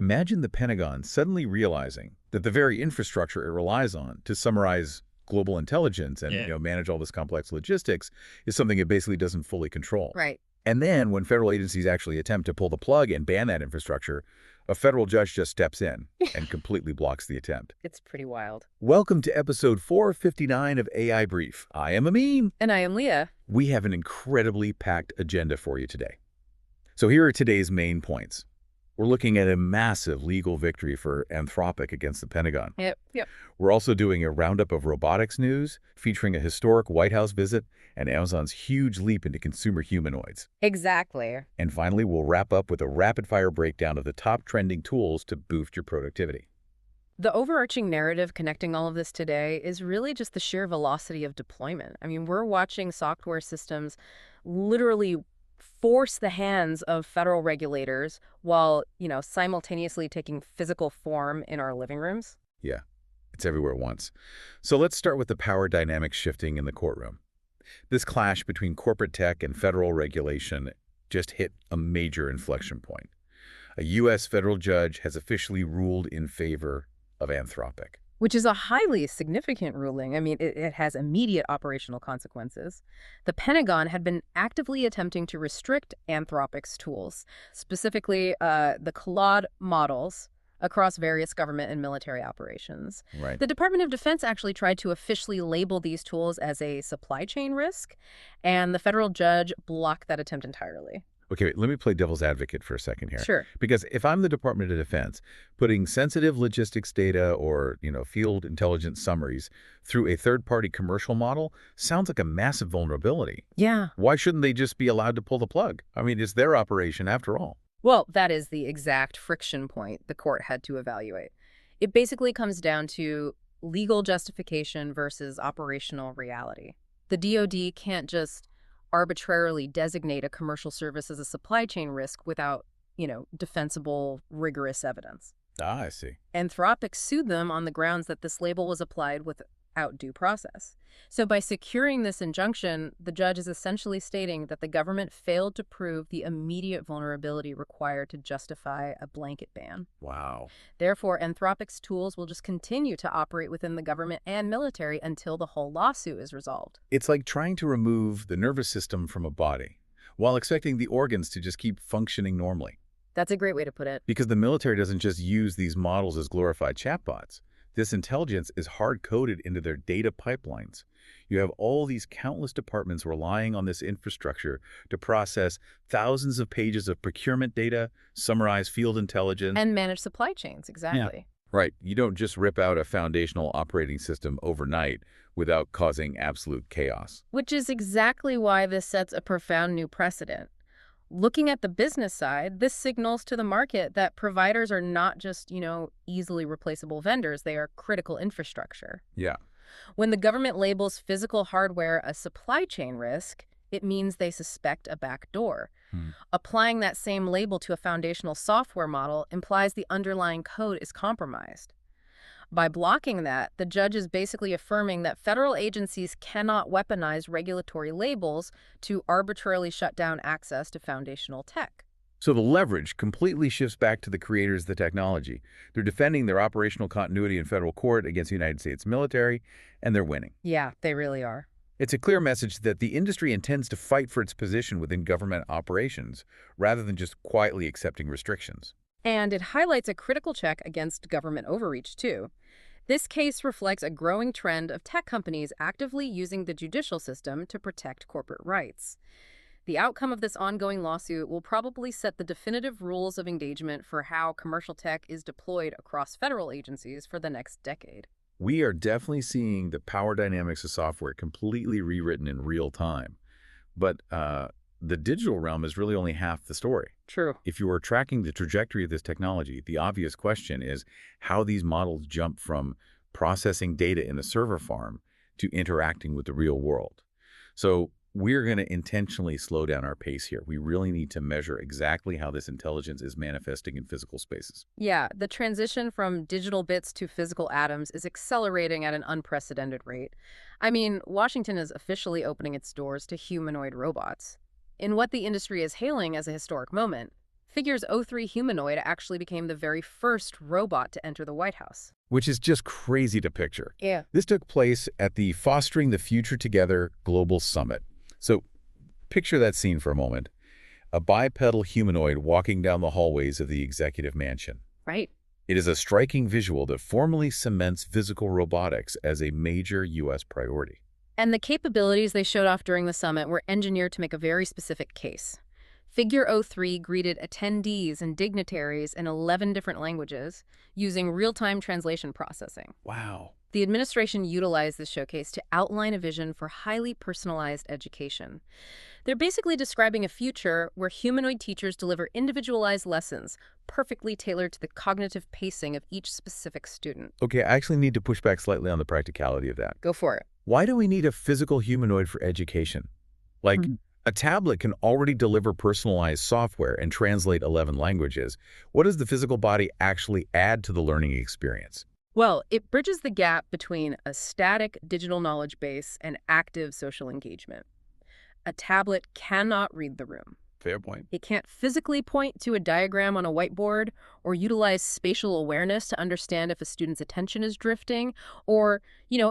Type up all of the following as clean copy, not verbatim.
Imagine the Pentagon suddenly realizing that the very infrastructure it relies on to summarize global intelligence and manage all this complex logistics is something it basically doesn't fully control. Right. And then when federal agencies actually attempt to pull the plug and ban that infrastructure, a federal judge just steps in and completely blocks the attempt. It's pretty wild. Welcome to episode 459 of AI Brief. I am Amin. And I am Leah. We have an incredibly packed agenda for you today. So here are today's main points. We're looking at a massive legal victory for Anthropic against the Pentagon. Yep. We're also doing a roundup of robotics news, featuring a historic White House visit and Amazon's huge leap into consumer humanoids. Exactly. And finally, we'll wrap up with a rapid-fire breakdown of the top trending tools to boost your productivity. The overarching narrative connecting all of this today is really just the sheer velocity of deployment. I mean, we're watching software systems literally force the hands of federal regulators while, simultaneously taking physical form in our living rooms. Yeah, it's everywhere at once. So let's start with the power dynamics shifting in the courtroom. This clash between corporate tech and federal regulation just hit a major inflection point. A U.S. federal judge has officially ruled in favor of Anthropic. Which is a highly significant ruling. I mean, it has immediate operational consequences. The Pentagon had been actively attempting to restrict Anthropic's tools, specifically the Claude models, across various government and military operations. Right. The Department of Defense actually tried to officially label these tools as a supply chain risk, and the federal judge blocked that attempt entirely. Okay, let me play devil's advocate for a second here. Sure. Because if I'm the Department of Defense, putting sensitive logistics data or, field intelligence summaries through a third-party commercial model sounds like a massive vulnerability. Yeah. Why shouldn't they just be allowed to pull the plug? I mean, it's their operation after all. Well, that is the exact friction point the court had to evaluate. It basically comes down to legal justification versus operational reality. The DoD can't just arbitrarily designate a commercial service as a supply chain risk without, defensible, rigorous evidence. Ah, I see. Anthropic sued them on the grounds that this label was applied without due process. So by securing this injunction, the judge is essentially stating that the government failed to prove the immediate vulnerability required to justify a blanket ban. Wow. Therefore, Anthropic's tools will just continue to operate within the government and military until the whole lawsuit is resolved. It's like trying to remove the nervous system from a body while expecting the organs to just keep functioning normally. That's a great way to put it. Because the military doesn't just use these models as glorified chatbots. This intelligence is hard-coded into their data pipelines. You have all these countless departments relying on this infrastructure to process thousands of pages of procurement data, summarize field intelligence, And manage supply chains, exactly. Yeah. Right. You don't just rip out a foundational operating system overnight without causing absolute chaos. Which is exactly why this sets a profound new precedent. Looking at the business side, this signals to the market that providers are not just, easily replaceable vendors. They are critical infrastructure. Yeah. When the government labels physical hardware a supply chain risk, it means they suspect a backdoor. Applying that same label to a foundational software model implies the underlying code is compromised. By blocking that, the judge is basically affirming that federal agencies cannot weaponize regulatory labels to arbitrarily shut down access to foundational tech. So the leverage completely shifts back to the creators of the technology. They're defending their operational continuity in federal court against the United States military, and they're winning. Yeah, they really are. It's a clear message that the industry intends to fight for its position within government operations, rather than just quietly accepting restrictions. And it highlights a critical check against government overreach, too. This case reflects a growing trend of tech companies actively using the judicial system to protect corporate rights. The outcome of this ongoing lawsuit will probably set the definitive rules of engagement for how commercial tech is deployed across federal agencies for the next decade. We are definitely seeing the power dynamics of software completely rewritten in real time. But the digital realm is really only half the story. True. If you are tracking the trajectory of this technology, the obvious question is how these models jump from processing data in the server farm to interacting with the real world. So we're going to intentionally slow down our pace here. We really need to measure exactly how this intelligence is manifesting in physical spaces. Yeah, the transition from digital bits to physical atoms is accelerating at an unprecedented rate. I mean, Washington is officially opening its doors to humanoid robots. In what the industry is hailing as a historic moment, Figure's O3 humanoid actually became the very first robot to enter the White House. Which is just crazy to picture. Yeah. This took place at the Fostering the Future Together Global Summit. So picture that scene for a moment. A bipedal humanoid walking down the hallways of the executive mansion. Right. It is a striking visual that formally cements physical robotics as a major U.S. priority. And the capabilities they showed off during the summit were engineered to make a very specific case. Figure O3 greeted attendees and dignitaries in 11 different languages using real-time translation processing. Wow. The administration utilized this showcase to outline a vision for highly personalized education. They're basically describing a future where humanoid teachers deliver individualized lessons, perfectly tailored to the cognitive pacing of each specific student. Okay, I actually need to push back slightly on the practicality of that. Go for it. Why do we need a physical humanoid for education? Like, a tablet can already deliver personalized software and translate 11 languages. What does the physical body actually add to the learning experience? Well, it bridges the gap between a static digital knowledge base and active social engagement. A tablet cannot read the room. Fair point. It can't physically point to a diagram on a whiteboard or utilize spatial awareness to understand if a student's attention is drifting or,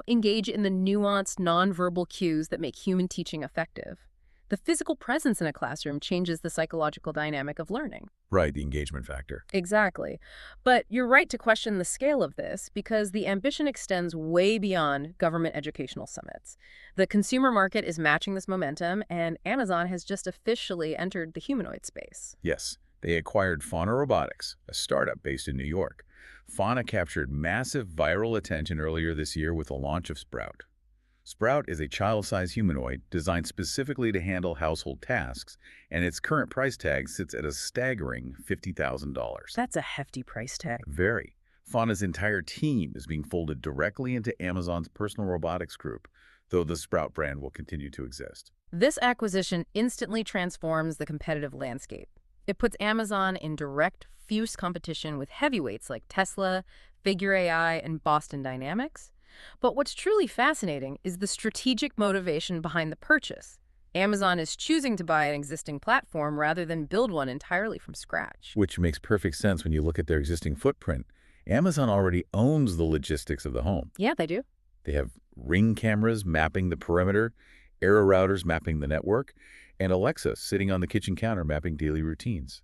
engage in the nuanced nonverbal cues that make human teaching effective. The physical presence in a classroom changes the psychological dynamic of learning. Right, the engagement factor. Exactly. But you're right to question the scale of this because the ambition extends way beyond government educational summits. The consumer market is matching this momentum, and Amazon has just officially entered the humanoid space. Yes, they acquired Fauna Robotics, a startup based in New York. Fauna captured massive viral attention earlier this year with the launch of Sprout. Sprout is a child-sized humanoid designed specifically to handle household tasks, and its current price tag sits at a staggering $50,000. That's a hefty price tag. Very. Fauna's entire team is being folded directly into Amazon's personal robotics group, though the Sprout brand will continue to exist. This acquisition instantly transforms the competitive landscape. It puts Amazon in direct, fierce competition with heavyweights like Tesla, Figure AI, and Boston Dynamics. But what's truly fascinating is the strategic motivation behind the purchase. Amazon is choosing to buy an existing platform rather than build one entirely from scratch. Which makes perfect sense when you look at their existing footprint. Amazon already owns the logistics of the home. Yeah, they do. They have Ring cameras mapping the perimeter, Era routers mapping the network, and Alexa sitting on the kitchen counter mapping daily routines.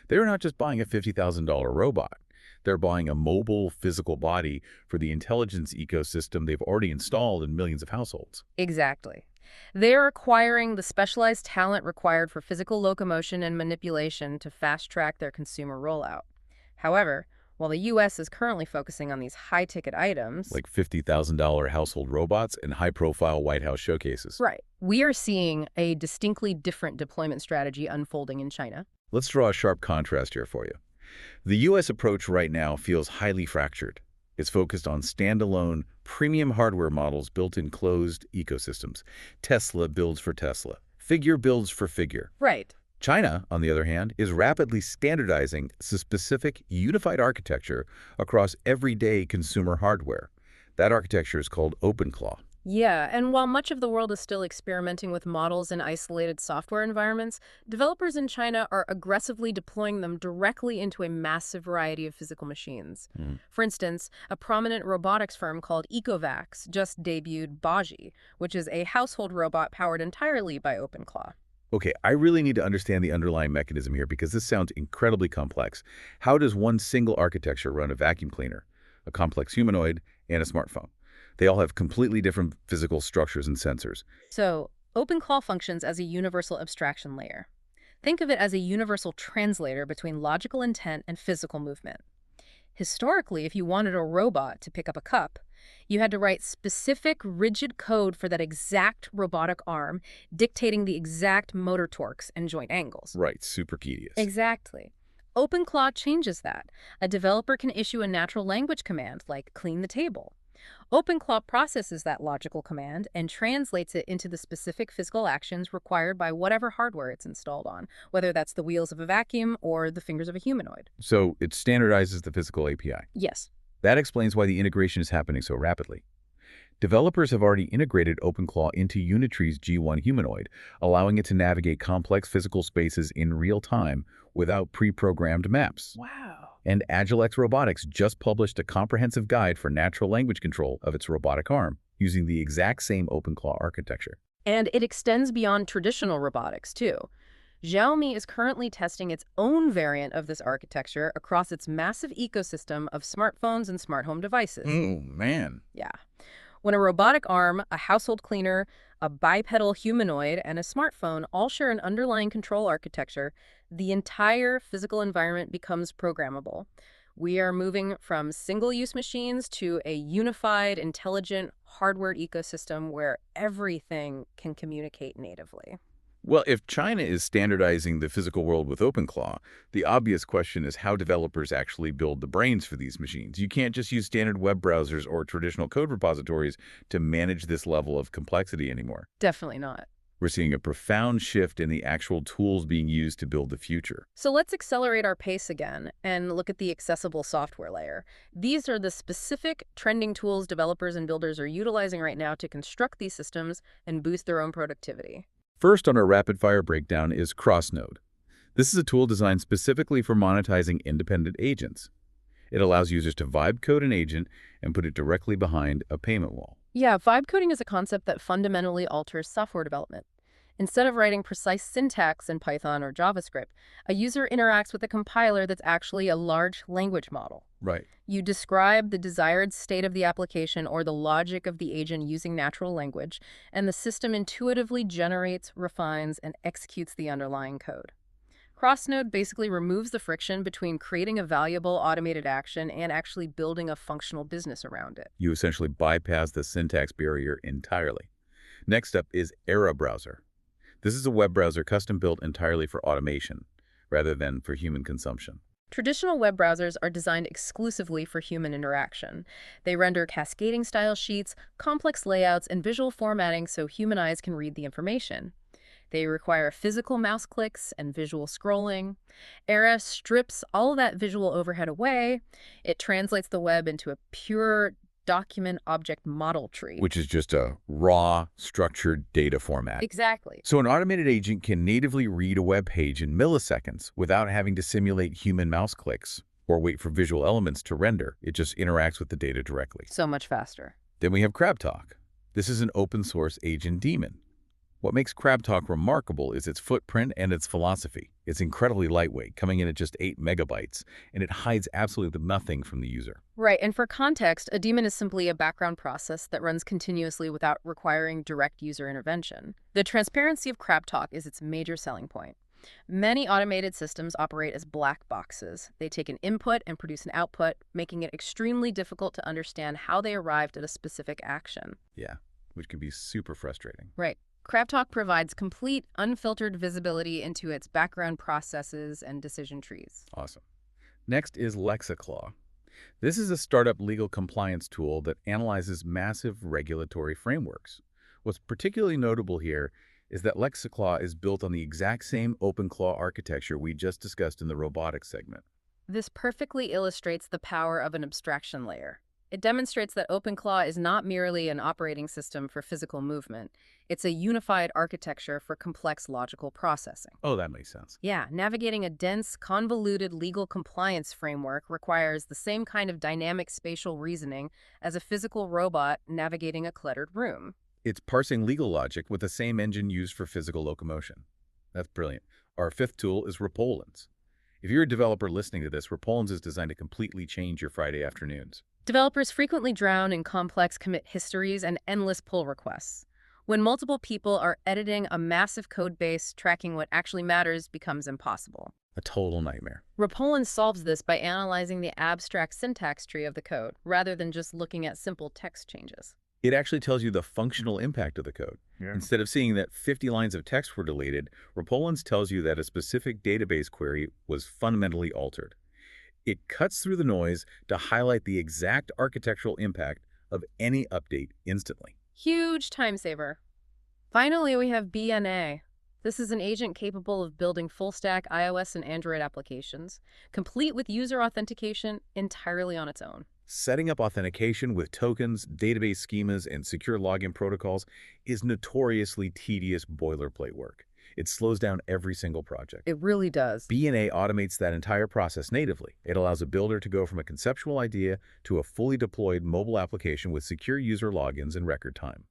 They're not just buying a $50,000 robot. They're buying a mobile, physical body for the intelligence ecosystem they've already installed in millions of households. Exactly. They're acquiring the specialized talent required for physical locomotion and manipulation to fast-track their consumer rollout. However, while the U.S. is currently focusing on these high-ticket items, Like $50,000 household robots and high-profile White House showcases. right, we are seeing a distinctly different deployment strategy unfolding in China. Let's draw a sharp contrast here for you. The U.S. approach right now feels highly fractured. It's focused on standalone, premium hardware models built in closed ecosystems. Tesla builds for Tesla. Figure builds for Figure. Right. China, on the other hand, is rapidly standardizing a specific unified architecture across everyday consumer hardware. That architecture is called OpenClaw. Yeah, and while much of the world is still experimenting with models in isolated software environments, developers in China are aggressively deploying them directly into a massive variety of physical machines. For instance, a prominent robotics firm called Ecovacs just debuted Baji, which is a household robot powered entirely by OpenClaw. Okay, I really need to understand the underlying mechanism here because this sounds incredibly complex. How does one single architecture run a vacuum cleaner, a complex humanoid, and a smartphone? They all have completely different physical structures and sensors. So, OpenClaw functions as a universal abstraction layer. Think of it as a universal translator between logical intent and physical movement. Historically, if you wanted a robot to pick up a cup, you had to write specific, rigid code for that exact robotic arm, dictating the exact motor torques and joint angles. Right, super tedious. Exactly. OpenClaw changes that. A developer can issue a natural language command, like clean the table. OpenClaw processes that logical command and translates it into the specific physical actions required by whatever hardware it's installed on, whether that's the wheels of a vacuum or the fingers of a humanoid. So it standardizes the physical API. Yes. That explains why the integration is happening so rapidly. Developers have already integrated OpenClaw into Unitree's G1 humanoid, allowing it to navigate complex physical spaces in real time without pre-programmed maps. Wow. And Agilex Robotics just published a comprehensive guide for natural language control of its robotic arm, using the exact same OpenClaw architecture. And it extends beyond traditional robotics, too. Xiaomi is currently testing its own variant of this architecture across its massive ecosystem of smartphones and smart home devices. Oh, man. Yeah. When a robotic arm, a household cleaner, a bipedal humanoid, and a smartphone all share an underlying control architecture, the entire physical environment becomes programmable. We are moving from single-use machines to a unified, intelligent, hardware ecosystem where everything can communicate natively. Well, if China is standardizing the physical world with OpenClaw, the obvious question is how developers actually build the brains for these machines. You can't just use standard web browsers or traditional code repositories to manage this level of complexity anymore. Definitely not. We're seeing a profound shift in the actual tools being used to build the future. So let's accelerate our pace again and look at the accessible software layer. These are the specific trending tools developers and builders are utilizing right now to construct these systems and boost their own productivity. First on our rapid-fire breakdown is Crossnode. This is a tool designed specifically for monetizing independent agents. It allows users to vibe code an agent and put it directly behind a payment wall. Yeah, vibe coding is a concept that fundamentally alters software development. Instead of writing precise syntax in Python or JavaScript, a user interacts with a compiler that's actually a large language model. Right. You describe the desired state of the application or the logic of the agent using natural language, and the system intuitively generates, refines, and executes the underlying code. Crossnode basically removes the friction between creating a valuable automated action and actually building a functional business around it. You essentially bypass the syntax barrier entirely. Next up is Era Browser. This is a web browser custom-built entirely for automation, rather than for human consumption. Traditional web browsers are designed exclusively for human interaction. They render cascading style sheets, complex layouts, and visual formatting so human eyes can read the information. They require physical mouse clicks and visual scrolling. Era strips all of that visual overhead away. It translates the web into a pure document object model tree. Which is just a raw, structured data format. Exactly. So an automated agent can natively read a web page in milliseconds without having to simulate human mouse clicks or wait for visual elements to render. It just interacts with the data directly. So much faster. Then we have CrabTalk. This is an open-source agent daemon. What makes CrabTalk remarkable is its footprint and its philosophy. It's incredibly lightweight, coming in at just 8 megabytes, and it hides absolutely nothing from the user. Right, and for context, a daemon is simply a background process that runs continuously without requiring direct user intervention. The transparency of CrabTalk is its major selling point. Many automated systems operate as black boxes. They take an input and produce an output, making it extremely difficult to understand how they arrived at a specific action. Yeah, which can be super frustrating. Right. CrabTalk provides complete, unfiltered visibility into its background processes and decision trees. Awesome. Next is LexaClaw. This is a startup legal compliance tool that analyzes massive regulatory frameworks. What's particularly notable here is that LexaClaw is built on the exact same OpenClaw architecture we just discussed in the robotics segment. This perfectly illustrates the power of an abstraction layer. It demonstrates that OpenClaw is not merely an operating system for physical movement. It's a unified architecture for complex logical processing. Oh, that makes sense. Yeah, navigating a dense, convoluted legal compliance framework requires the same kind of dynamic spatial reasoning as a physical robot navigating a cluttered room. It's parsing legal logic with the same engine used for physical locomotion. That's brilliant. Our fifth tool is Repolens. If you're a developer listening to this, Repolens is designed to completely change your Friday afternoons. Developers frequently drown in complex commit histories and endless pull requests. When multiple people are editing a massive code base, tracking what actually matters becomes impossible. A total nightmare. Repolens solves this by analyzing the abstract syntax tree of the code, rather than just looking at simple text changes. It actually tells you the functional impact of the code. Yeah. Instead of seeing that 50 lines of text were deleted, Repolens tells you that a specific database query was fundamentally altered. It cuts through the noise to highlight the exact architectural impact of any update instantly. Huge time saver. Finally, we have BNA. This is an agent capable of building full-stack iOS and Android applications, complete with user authentication entirely on its own. Setting up authentication with tokens, database schemas, and secure login protocols is notoriously tedious boilerplate work. It slows down every single project. It really does. B&A automates that entire process natively. It allows a builder to go from a conceptual idea to a fully deployed mobile application with secure user logins in record time.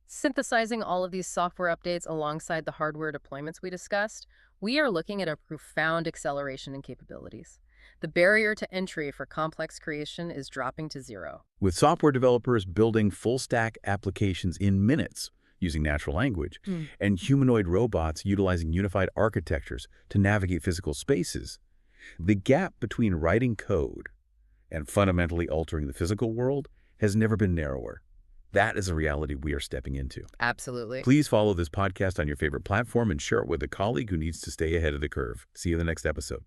Synthesizing all of these software updates alongside the hardware deployments we discussed, we are looking at a profound acceleration in capabilities. The barrier to entry for complex creation is dropping to zero. With software developers building full-stack applications in minutes using natural language, and humanoid robots utilizing unified architectures to navigate physical spaces, the gap between writing code and fundamentally altering the physical world has never been narrower. That is a reality we are stepping into. Absolutely. Please follow this podcast on your favorite platform and share it with a colleague who needs to stay ahead of the curve. See you in the next episode.